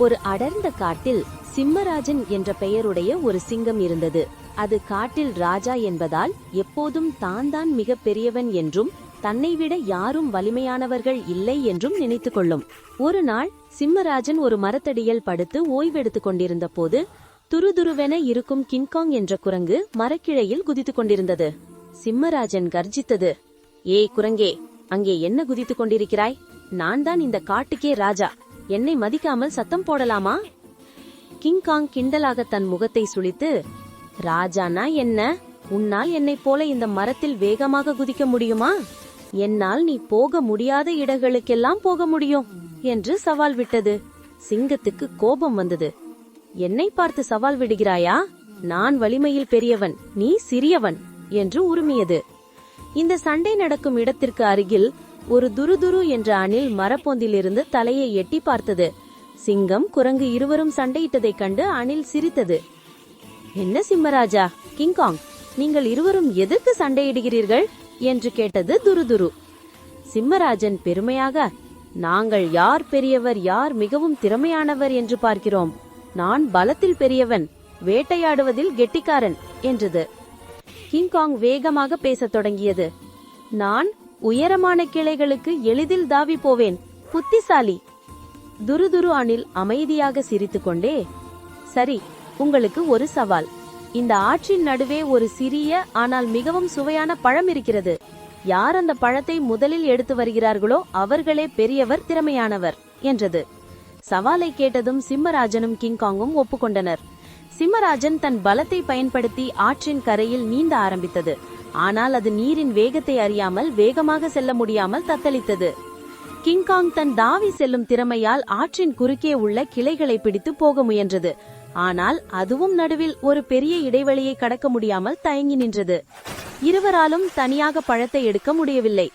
ஒரு அடர்ந்த காட்டில் சிம்மராஜன் என்ற பெயருடைய ஒரு சிங்கம் இருந்தது. அது காட்டில் ராஜா என்பதால் எப்போதும் தான் மிக பெரியவன் என்றும் தன்னை விட யாரும் வலிமையானவர்கள் இல்லை என்றும் நினைத்து கொள்ளும். ஒரு நாள் சிம்மராஜன் ஒரு மரத்தடியில் படுத்து ஓய்வெடுத்துக் கொண்டிருந்த போது துருதுருவென இருக்கும் கிங்காங் என்ற குரங்கு மரக்கிளையில் குதித்துக் கொண்டிருந்தது. சிம்மராஜன் கர்ஜித்தது, ஏய் குரங்கே, அங்கே என்ன குதித்துக் கொண்டிருக்கிறாய்? நான் தான் இந்த காட்டுக்கே ராஜா, என்னை மதிக்காமல் சத்தம் போடலாமா? கிங்காங் கிண்டலாக தன் முகத்தை சுளித்து, ராஜானா என்ன? உன்னால் என்னை போல இந்த மரத்தில் வேகமாக குதிக்க முடியுமா? என்னால் நீ போக முடியாத இடங்களுக்கெல்லாம் போக முடியும் என்று சவால் விட்டது. சிங்கத்துக்கு கோபம் வந்தது. என்னை பார்த்து சவால் விடுகிறாயா? நான் வலிமையில் பெரியவன், நீ சிறியவன் என்று உருமியது. இந்த சண்டை நடக்கும் இடத்திற்கு அருகில் ஒரு துருதுரு என்ற அணில் மரப்பொந்திலிருந்து தலையை எட்டி பார்த்தது. சிங்கம் குரங்கு இருவரும் சண்டையிட்டதைக் கண்டு அணில் சிரித்தது. என்ன சிம்மராஜா, கிங்காங், நீங்கள் இருவரும் எதற்கு சண்டையிடுகிறீர்கள் என்று கேட்டது துருதுரு. சிம்மராஜன் பெருமையாக, நாங்கள் யார் பெரியவர், யார் மிகவும் திறமையானவர் என்று பார்க்கிறோம். நான் பலத்தில் பெரியவன், வேட்டையாடுவதில் கெட்டிக்காரன் என்றது. கிங்காங் வேகமாக பேசத் தொடங்கியது. நான் உயரமான கிளைகளுக்கு எளிதில் தாவி போவேன், புத்திசாலி. துருதுரு அணில் அமைதியாக சிரித்துக்கொண்டே, சரி, உங்களுக்கு ஒரு சவால். இந்த ஆற்றின் நடுவே ஒரு சிறிய ஆனால் மிகவும் சுவையான பழம் இருக்கிறது. யார் அந்த பழத்தை முதலில் எடுத்து வருகிறார்களோ அவர்களே பெரியவர், திறமையானவர் என்றது. சவாலை கேட்டதும் சிம்மராஜனும் கிங்காங்கும் ஒப்புக்கொண்டனர். சிம்மராஜன் தன் பலத்தை பயன்படுத்தி ஆற்றின் கரையில் நீந்த ஆரம்பித்தது. ஆனால் அது நீரின் வேகத்தை அறியாமல் வேகமாக செல்ல முடியாமல் தத்தளித்தது. கிங்காங் தன் தாவி செல்லும் திறமையால் ஆற்றின் குறுக்கே உள்ள கிளைகளை பிடித்து போக முயன்றது. ஆனால் அதுவும் நடுவில் ஒரு பெரிய இடைவெளியை கடக்க முடியாமல் தயங்கி நின்றது. இருவராலும் தனியாக பழத்தை எடுக்க முடியவில்லை.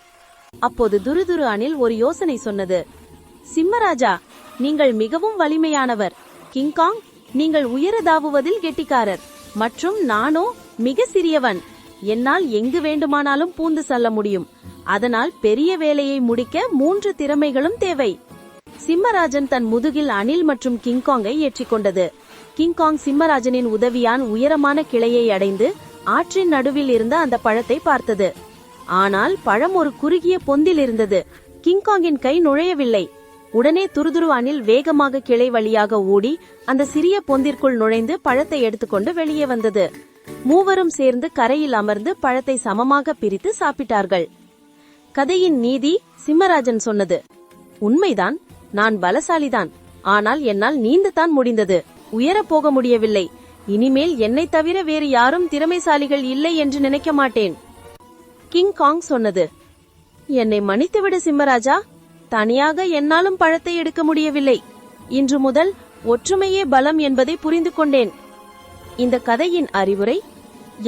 அப்போது துருதுரு அணில் ஒரு யோசனை சொன்னது. சிம்மராஜா, நீங்கள் மிகவும் வலிமையானவர். கிங்காங், நீங்கள் உயர தாவுவதில் கெட்டிக்காரர். மற்றும் நானோ மிக சிறியவன். என்னால் எங்கு வேண்டுமானாலும் பூந்து செல்ல முடியும். அதனால் பெரிய வேலையை முடிக்க 3 திறமைகளும் தேவை. சிம்மராஜன் தன் முதுகில் அணில் மற்றும் கிங்காங்கை ஏற்றிக்கொண்டது. கிங்காங் சிம்மராஜனின் உதவியான் உயரமான கிளையை அடைந்து ஆற்றின் நடுவில் இருந்த அந்த பழத்தை பார்த்தது. ஆனால் பழம் ஒரு குறுகிய பொந்தில் இருந்தது. கிங்காங்கின் கை நுழையவில்லை. உடனே துருதுரு அணில் வேகமாக கிளை வழியாக ஓடி அந்த சிறிய பொந்திற்குள் நுழைந்து பழத்தை எடுத்துக்கொண்டு வெளியே வந்தது. மூவரும் சேர்ந்து கரையில் அமர்ந்து பழத்தை சமமாக பிரித்து சாப்பிட்டார்கள். கதையின் நீதி, சிம்மராஜன் சொன்னது உண்மைதான். நான் பலசாலிதான். ஆனால் என்னால் நீந்தத்தான் முடிந்தது, உயர போக முடியவில்லை. இனிமேல் என்னை தவிர வேறு யாரும் திறமைசாலிகள் இல்லை என்று நினைக்க மாட்டேன். கிங்காங் சொன்னது, என்னை மன்னித்துவிடு சிம்மராஜா. தனியாக என்னாலும் பழத்தை எடுக்க முடியவில்லை. இன்று முதல் ஒற்றுமையே பலம் என்பதை புரிந்து கொண்டேன். இந்த கதையின் அறிவுரை,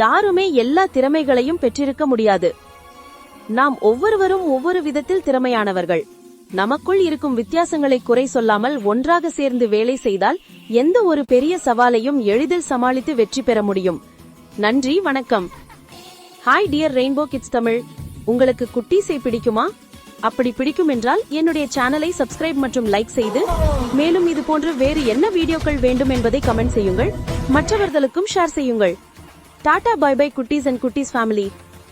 யாருமே எல்லா திறமைகளையும் பெற்றிருக்க முடியாது. நாம் ஒவ்வொருவரும் ஒவ்வொரு விதத்தில் திறமையானவர்கள். நமக்குள் இருக்கும் வித்தியாசங்களை குறை சொல்லாமல் ஒன்றாக சேர்ந்து வேலை செய்தால் எந்த ஒரு பெரிய சவாலையும் எளிதில் சமாளித்து வெற்றி பெற முடியும். நன்றி, வணக்கம். Hi dear rainbow kids Tamil. உங்களுக்கு குட்டீஸை பிடிக்குமா? அப்படி பிடிக்கும் என்றால் என்னுடைய சேனலை சப்ஸ்கிரைப் மற்றும் லைக் செய்து, மேலும் இது போன்ற வேறு என்ன வீடியோக்கள் வேண்டும் என்பதை கமெண்ட் செய்யுங்கள். மற்றவர்களுக்கும் ஷேர் செய்யுங்கள். டாடா, பை பை குட்டீஸ் அண்ட் குட்டீஸ் ஃபேமிலி.